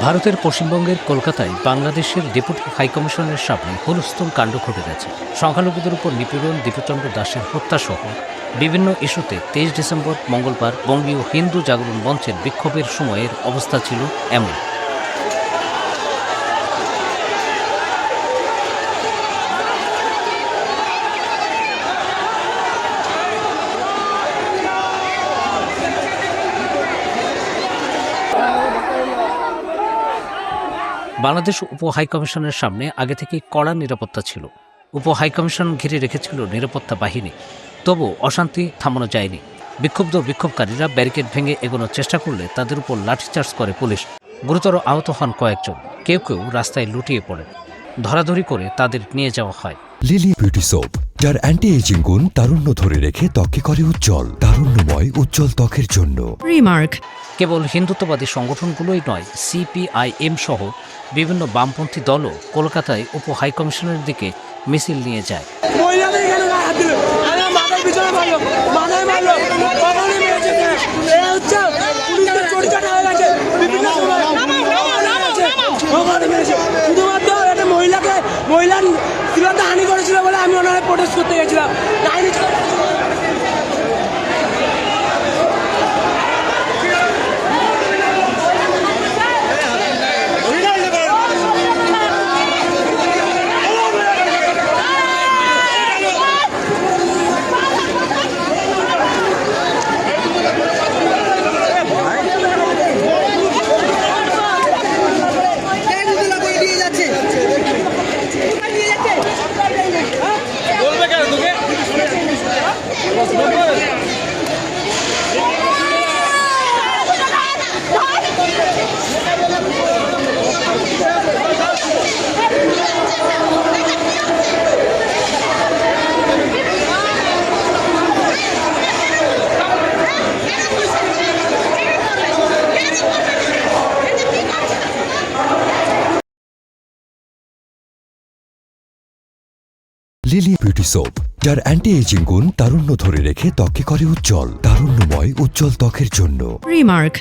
ভারতের পশ্চিমবঙ্গের কলকাতায় বাংলাদেশের ডেপুটি হাইকমিশনের সামনে হুলস্থুল কাণ্ড ঘটে গেছে। সংখ্যালঘুদের উপর নিপীড়ন, দীপচন্দ্র দাসের হত্যাসহ বিভিন্ন ইস্যুতে 23 ডিসেম্বর মঙ্গলবার বঙ্গীয় হিন্দু জাগরণ মঞ্চের বিক্ষোভের সময়ের অবস্থা ছিল এমন। বাংলাদেশ উপ হাইকমিশনের সামনে আগে থেকেই কড়া নিরাপত্তা ছিল। উপ হাইকমিশন ঘিরে রেখেছিল নিরাপত্তা বাহিনী, তবু অশান্তি থামানো যায়নি। বিক্ষোভকারীরা ব্যারিকেড ভেঙে এগোনোর চেষ্টা করলে তাদের উপর লাঠিচার্জ করে পুলিশ। গুরুতর আহত হন কয়েকজন, কেউ কেউ রাস্তায় লুটিয়ে পড়ে। ধরাধরি করে তাদের নিয়ে যাওয়া হয়। লিলি বিউটি সোপ, যার অ্যান্টি এজিং গুণ তারুণ্য ধরে রেখে ত্বককে করে উজ্জ্বল। তারুণ্যময় উজ্জ্বল ত্বকের জন্য রিমার্ক। কেবল হিন্দুত্ববাদী সংগঠনগুলোই নয়, সিপিআইএম সহ বিভিন্ন বামপন্থী দলও কলকাতায় উপ হাইকমিশনের দিকে মিছিল নিয়ে যায়। মহিলার জীবনটা হানি করেছিল বলে আমি ওনারা প্রোটেস্ট করতে গেছিলাম। লিলি বিউটি সোপ, যার অ্যান্টি এজিং গুণ তারুণ্য ধরে রেখে ত্বককে করে উজ্জ্বল। তারুণ্যময় উজ্জ্বল ত্বকের জন্য। রিমার্ক।